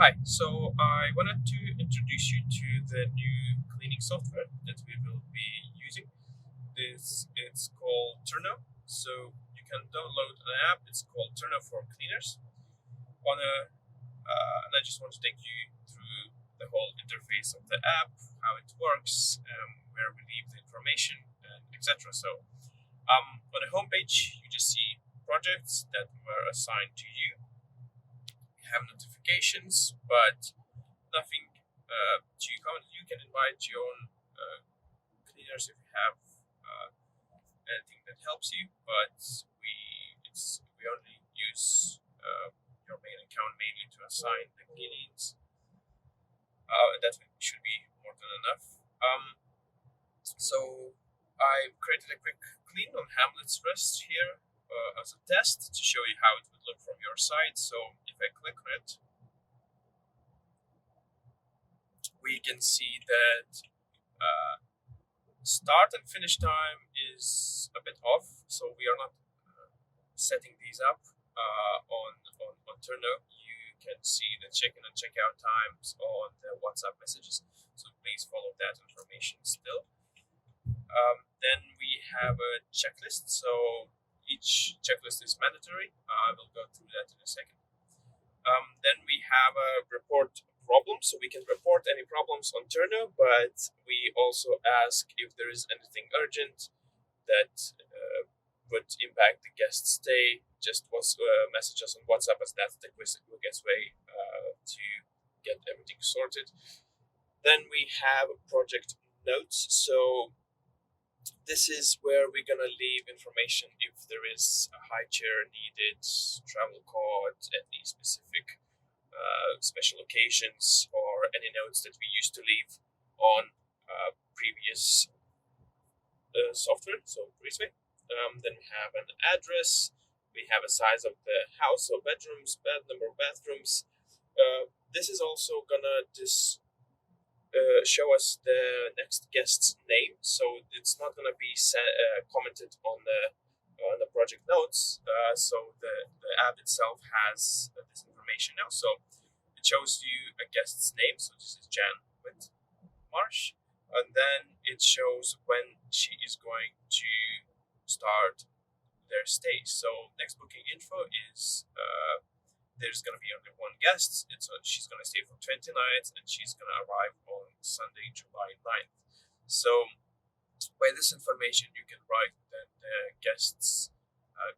Hi, so I wanted to introduce you to the new cleaning software that we will be using. This it's called Turno. So you can download an app. It's called Turno for Cleaners. And I just want to take you through the whole interface of the app, how it works, where we leave the information, and etc. So on the homepage, you just see projects that were assigned to you. You have notifications, but nothing too common. You can invite your own cleaners if you have uh, anything that helps you, but we only use your main account mainly to assign the cleanings. That should be more than enough. So I created a quick clean on Hamlet's Rest here as a test to show you how it would look from your side. So if I click on it, we can see that uh, start and finish time is a bit off, so we are not setting these up on Turno. You can see the check-in and check-out times on the WhatsApp messages, so please follow that information still. Then we have a checklist, so each checklist is mandatory. I will go through that in a second. Then we have a report problems, so we can report any problems on Turno, but we also ask if there is anything urgent that would impact the guest stay. Just was message us on WhatsApp, as that's the quickest way to get everything sorted. Then we have project notes. So this is where we're gonna leave information if there is a high chair needed, travel card, any specific special occasions, or any notes that we used to leave on previous software, so Breezeway. Then we have an address. We have a size of the house, so bedrooms, bed number of bathrooms. This is also gonna show us the next guest's name, so it's not gonna be commented on the project notes. So the app itself has this information now. So it shows you a guest's name. So this is Jan with Marsh, and then it shows when she is going to start their stay. So next booking info is there's going to be only one guest. She's going to stay for 20 nights, and she's going to arrive on Sunday, July 9th. So by this information, you can write the guests'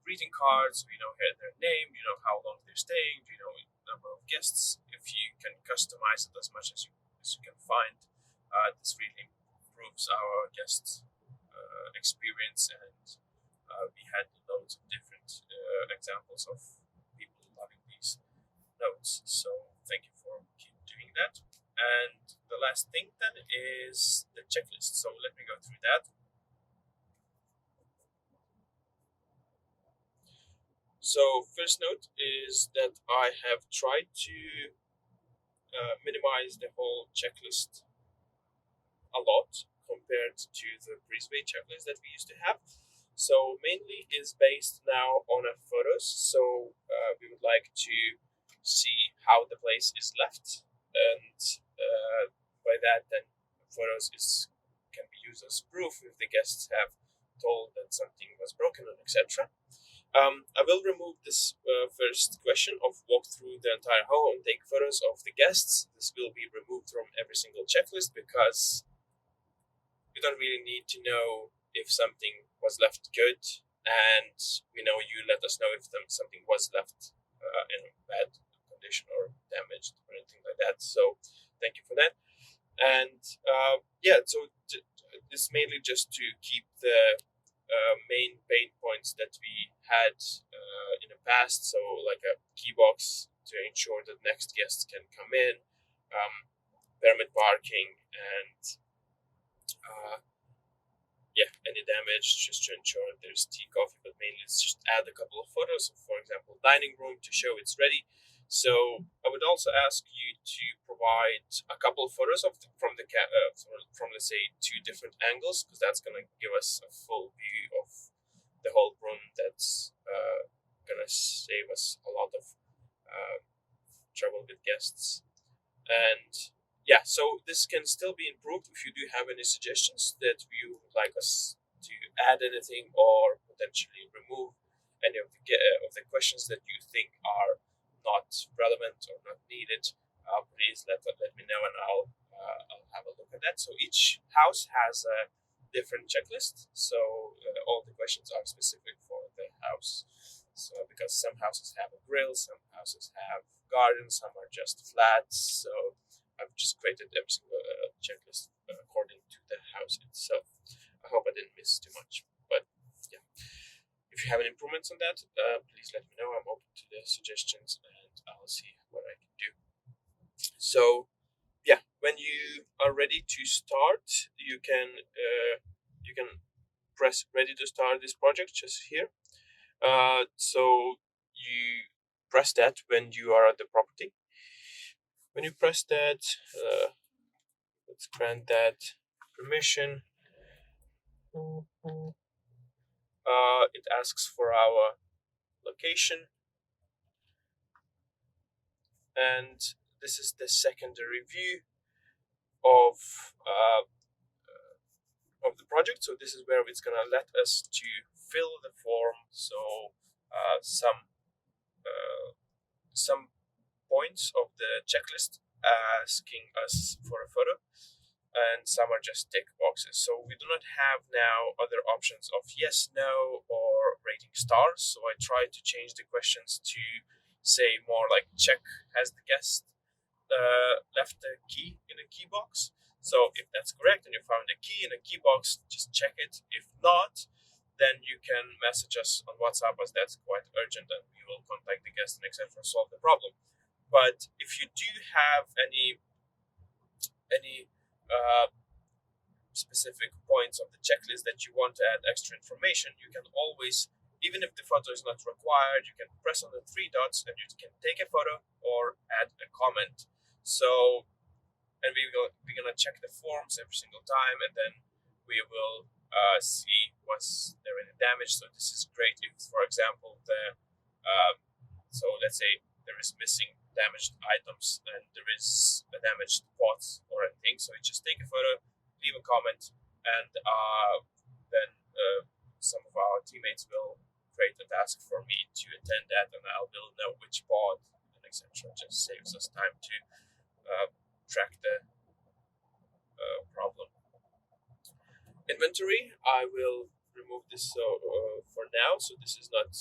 greeting cards. You know their name. You know how long they're staying. You know number of guests. If you can customize it as much as you can find, this really improves our guest experience. And we had loads of different examples of people loving these notes. So thank you for keep doing that. And the last thing then is the checklist. So let me go through that. So first note is that I have tried to minimize the whole checklist a lot compared to the Breezeway checklist that we used to have. So mainly is based now on a photos. So we would like to see how the place is left, and by that then photos is can be used as proof if the guests have told that something was broken and etc. I will remove this first question of walk through the entire home and take photos of the guests. This will be removed from every single checklist because we don't really need to know if something was left good, and we know you let us know if something was left in a bad condition or damaged or anything like that. So thank you for that. And yeah, so it's mainly just to keep the main pain points that we had in the past. So like a key box to ensure that next guests can come in, permit parking, and uh, yeah, any damage just to ensure there's tea, coffee, but mainly it's just add a couple of photos of, for example, dining room to show it's ready. So I would also ask you to provide a couple of photos from from let's say two different angles, because that's gonna give us a full view of the whole room. That's gonna save us a lot of trouble with guests. And yeah, so this can still be improved. If you do have any suggestions that you would like us to add anything or potentially remove any of the questions that you think are not relevant or not needed, please let me know, and I'll have a look at that. So each house has a different checklist, so all the questions are specific for the house. So because some houses have a grill, some houses have gardens, some are just flats. So I've just created every single checklist according to the house itself. I hope I didn't miss too much, but yeah. If you have any improvements on that, please let me know. I'm open to the suggestions, and I'll see what I can do. So yeah, when you are ready to start, you can press ready to start this project just here. So you press that when you are at the property. When you press that, let's grant that permission. It asks for our location, and this is the secondary view of of the project. So this is where it's gonna let us to fill the form. So uh, some points of the checklist asking us for a photo, and some are just tick boxes. So we do not have now other options of yes, no, or rating stars. So I tried to change the questions to say more like check has the guest left the key in a key box. So if that's correct and you found a key in a key box, just check it. If not, then you can message us on WhatsApp, as that's quite urgent, and we will contact the guest and etc. Solve the problem. But if you do have any specific points of the checklist that you want to add extra information, you can always, even if the photo is not required, you can press on the three dots and you can take a photo or add a comment. So, and we're gonna check the forms every single time, and then we will see was there any damage. So this is great if, for example, so let's say there is missing damaged items and there is a damaged pot or anything. So you just take a photo, leave a comment, and then some of our teammates will create a task for me to attend that, and I will know which pod and etc. Just saves us time to track the problem. Inventory, I will remove this for now, so this is not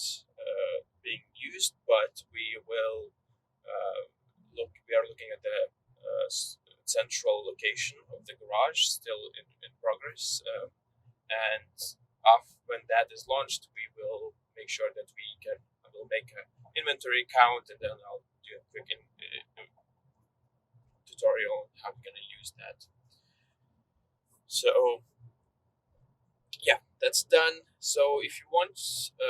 being used, but we will we are looking at the central location of the garage, still in progress, and when that is launched, we will make sure that I will make an inventory count, and then I'll do a quick tutorial on how we're going to use that. So yeah, that's done. So if you want,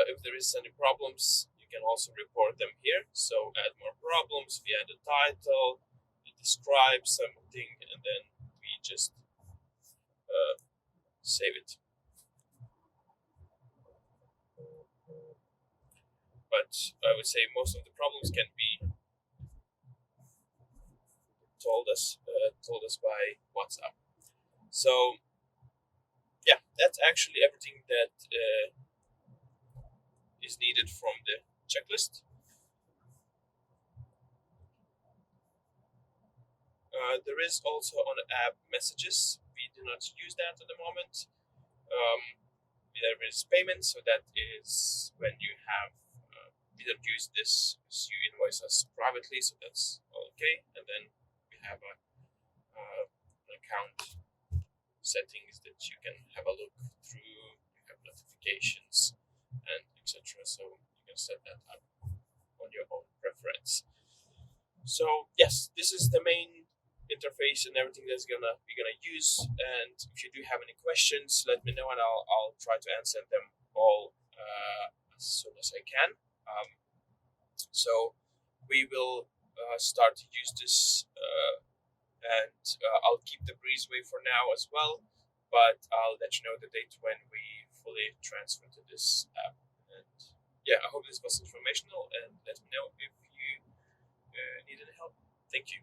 if there is any problems, you can also report them here. So add more problems, we add a title, we describe something, and then we just save it. But I would say most of the problems can be told us by WhatsApp. So yeah, that's actually everything that is needed from the checklist. There is also on the app messages. We do not use that at the moment. Um, there is payment, so that is when you have we don't use this, so you invoice us privately, so that's all okay. And then we have an account settings that you can have a look through. You have notifications and etc. So you can set that up on your own preference. So yes, this is the main interface and everything that's we're gonna use. And if you do have any questions, let me know, and I'll try to answer them all as soon as I can. So we will start to use this, and I'll keep the breezeway for now as well. But I'll let you know the date when we fully transfer to this app. And yeah, I hope this was informational, and let me know if you need any help. Thank you.